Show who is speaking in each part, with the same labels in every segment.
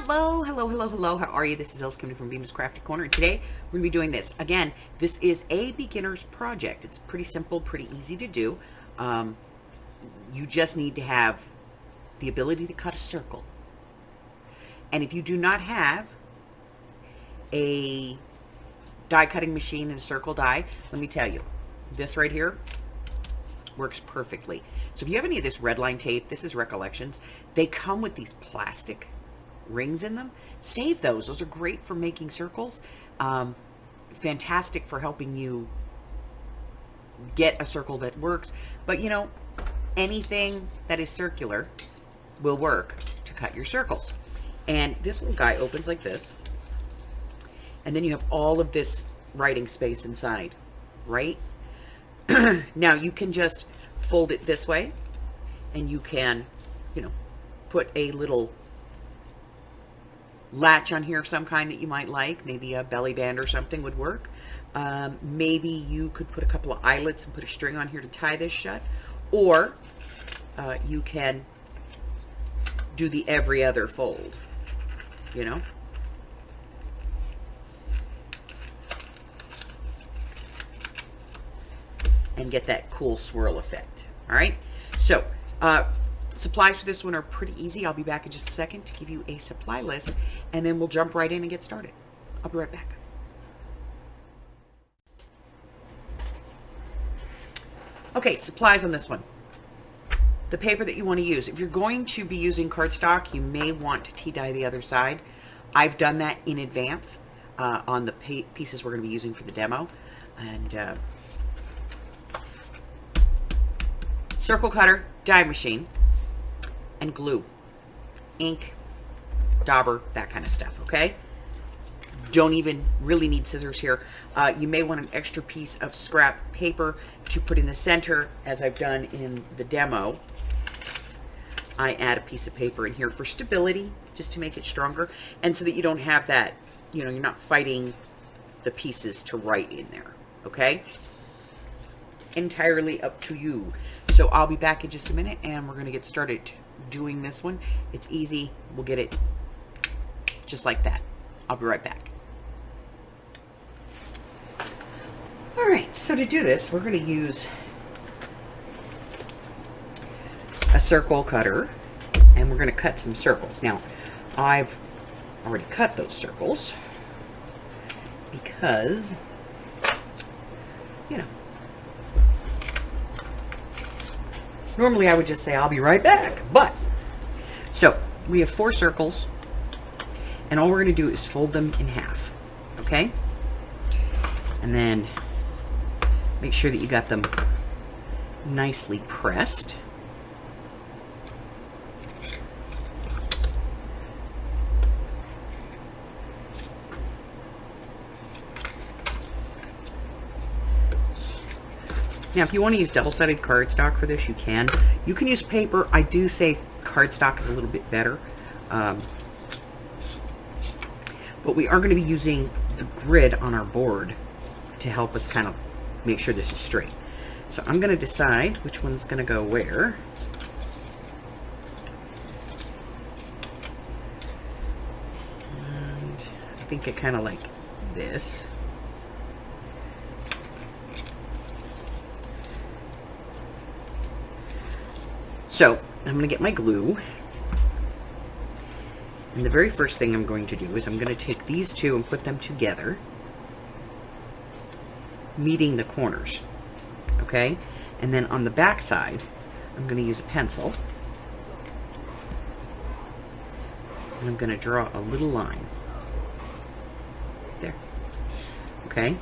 Speaker 1: Hello, hello, hello, hello. How are you? This is Els coming from Bemis Crafty Corner, and today we're going to be doing this. Again, this is a beginner's project. It's pretty simple, pretty easy to do. You just need to have the ability to cut a circle. And if you do not have a die cutting machine and a circle die, let me tell you, this right here works perfectly. So if you have any of this red line tape, this is Recollections. They come with these plastic rings in them. Save those. Those are great for making circles. Fantastic for helping you get a circle that works. But you know, anything that is circular will work to cut your circles. And this little guy opens like this. And then you have all of this writing space inside, right? Now you can just fold it this way, and you can, you know, put a little latch on here of some kind that you might like. Maybe a belly band or something would work. Maybe you could put a couple of eyelets and put a string on here to tie this shut. Or you can do the every other fold, you know. And get that cool swirl effect. All right. So supplies for this one are pretty easy. I'll be back in just a second to give you a supply list, and then we'll jump right in and get started. I'll be right back. Okay, supplies on this one. The paper that you want to use. If you're going to be using cardstock, you may want to tea dye the other side. I've done that in advance on the pieces we're going to be using for the demo. And circle cutter, die machine, and glue, ink, dauber, that kind of stuff, okay? Don't even really need scissors here. You may want an extra piece of scrap paper to put in the center, as I've done in the demo. I add a piece of paper in here for stability, just to make it stronger, and so that you don't have that, you know, you're not fighting the pieces to write in there, okay? Entirely up to you. So I'll be back in just a minute, and we're going to get started doing this one. It's easy. We'll get it just like that. I'll be right back. All right, so to do this, we're going to use a circle cutter, and we're going to cut some circles. Now, I've already cut those circles because, you know, normally I would just say, I'll be right back. But, so, we have 4 circles, and all we're going to do is fold them in half, okay? And then make sure that you got them nicely pressed. Now, if you want to use double-sided cardstock for this, you can. You can use paper. I do say cardstock is a little bit better. But we are going to be using the grid on our board to help us kind of make sure this is straight. So I'm going to decide which one's going to go where. And I think I kind of like this. So I'm going to get my glue, and the very first thing I'm going to do is I'm going to take these two and put them together, meeting the corners, okay? And then on the back side, I'm going to use a pencil, and I'm going to draw a little line there, okay?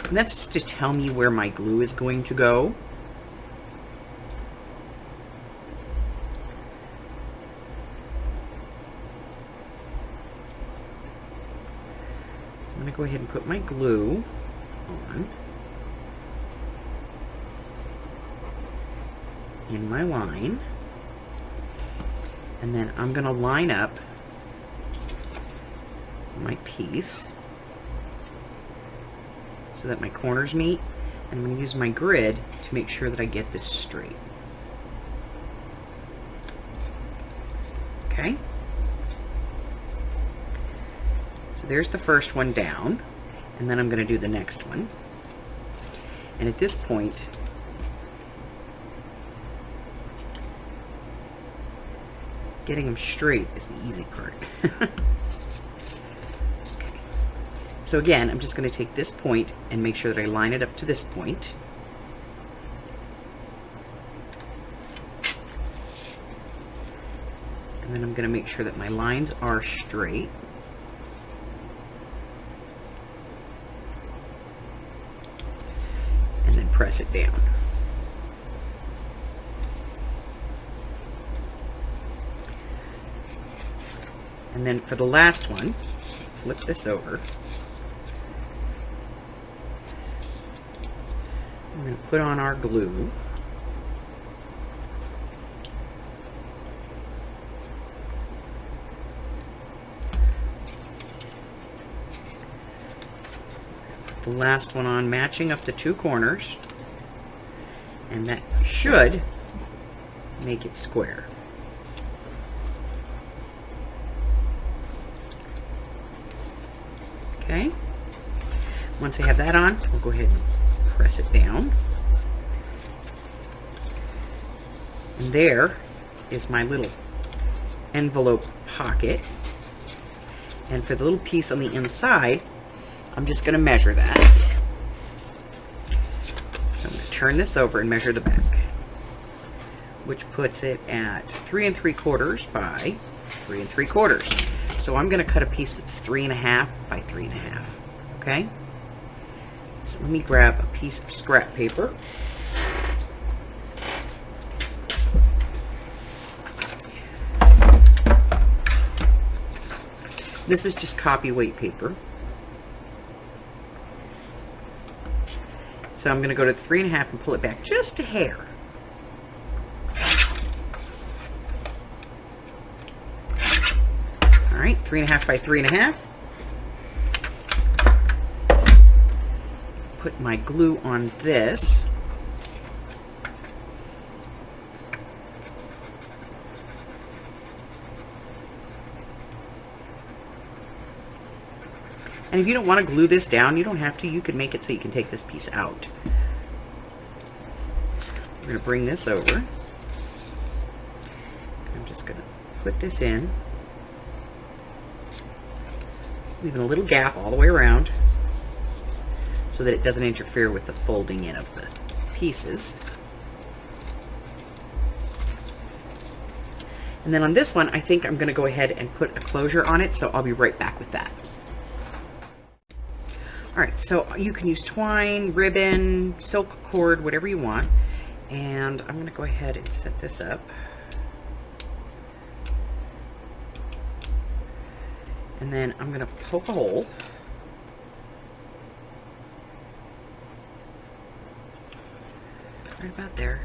Speaker 1: And that's just to tell me where my glue is going to go. I'm going to go ahead and put my glue on in my line, and then I'm going to line up my piece so that my corners meet, and I'm going to use my grid to make sure that I get this straight. Okay? So there's the first one down, and then I'm going to do the next one. And at this point, getting them straight is the easy part. Okay. So again, I'm just going to take this point and make sure that I line it up to this point. And then I'm going to make sure that my lines are straight. And then press it down. And then for the last one, flip this over. We're going to put on our glue. The last one on, matching up the two corners, and that should make it square. Okay, once I have that on, we'll go ahead and press it down, and there is my little envelope pocket. And for the little piece on the inside, I'm just going to measure that. So I'm going to turn this over and measure the back, which puts it at 3 3/4 by 3 3/4. So I'm going to cut a piece that's 3 1/2 by 3 1/2. Okay? So let me grab a piece of scrap paper. This is just copy weight paper. So I'm going to go to 3 1/2 and pull it back just a hair. All right, 3 1/2 by 3 1/2. Put my glue on this. And if you don't want to glue this down, you don't have to. You can make it so you can take this piece out. We're going to bring this over. I'm just going to put this in, leaving a little gap all the way around so that it doesn't interfere with the folding in of the pieces. And then on this one, I think I'm going to go ahead and put a closure on it, so I'll be right back with that. All right, so you can use twine, ribbon, silk cord, whatever you want. And I'm going to go ahead and set this up. And then I'm going to poke a hole. Right about there.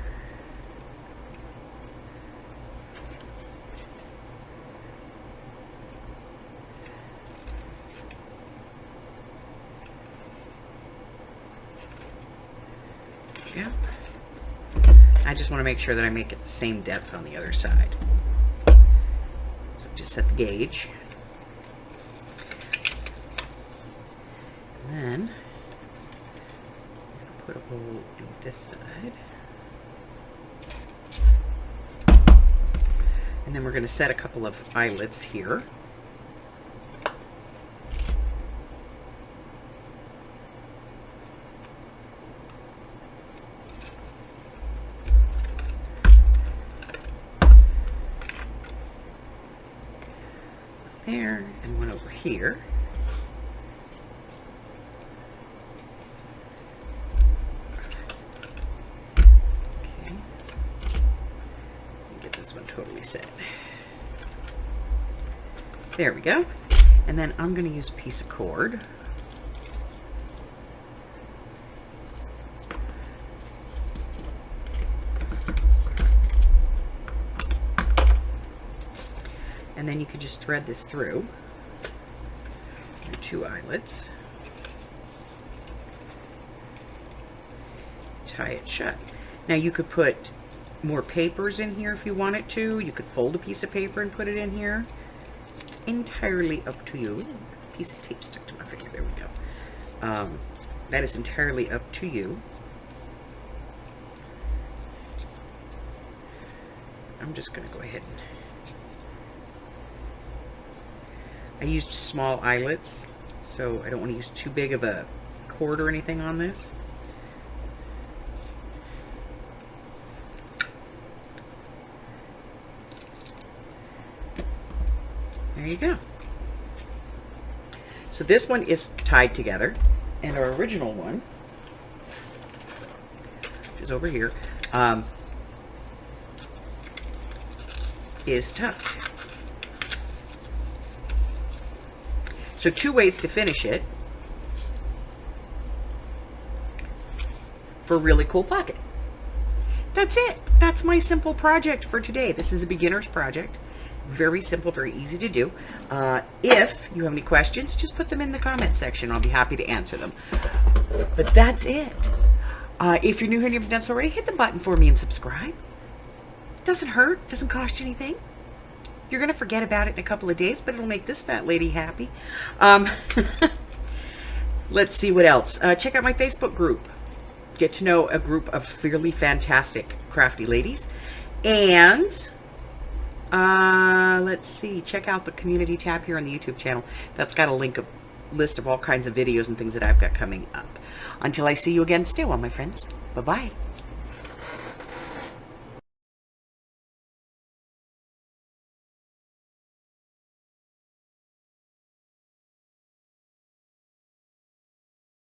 Speaker 1: Yeah. I just want to make sure that I make it the same depth on the other side. So just set the gauge. And then put a hole in this side. And then we're going to set a couple of eyelets here. There, and one over here. Okay. Get this one totally set. There we go. And then I'm going to use a piece of cord. And then you could just thread this through your two eyelets, tie it shut. Now you could put more papers in here if you wanted to. You could fold a piece of paper and put it in here. Entirely up to you. piece of tape stuck to my finger. There we go. That is entirely up to you. I'm just going to go ahead and... I used small eyelets, so I don't want to use too big of a cord or anything on this. There you go. So this one is tied together, and our original one, which is over here, is tucked. So 2 ways to finish it for a really cool pocket. That's it. That's my simple project for today. This is a beginner's project. Very simple, very easy to do. If you have any questions, just put them in the comment section. I'll be happy to answer them. But that's it. If you're new here and you haven't done so already, hit the button for me and subscribe. Doesn't hurt. Doesn't cost you anything. You're going to forget about it in a couple of days, but it'll make this fat lady happy. Let's see what else. Check out my Facebook group. Get to know a group of fairly fantastic crafty ladies. And let's see. Check out the community tab here on the YouTube channel. That's got a list of all kinds of videos and things that I've got coming up. Until I see you again, stay well, my friends. Bye-bye.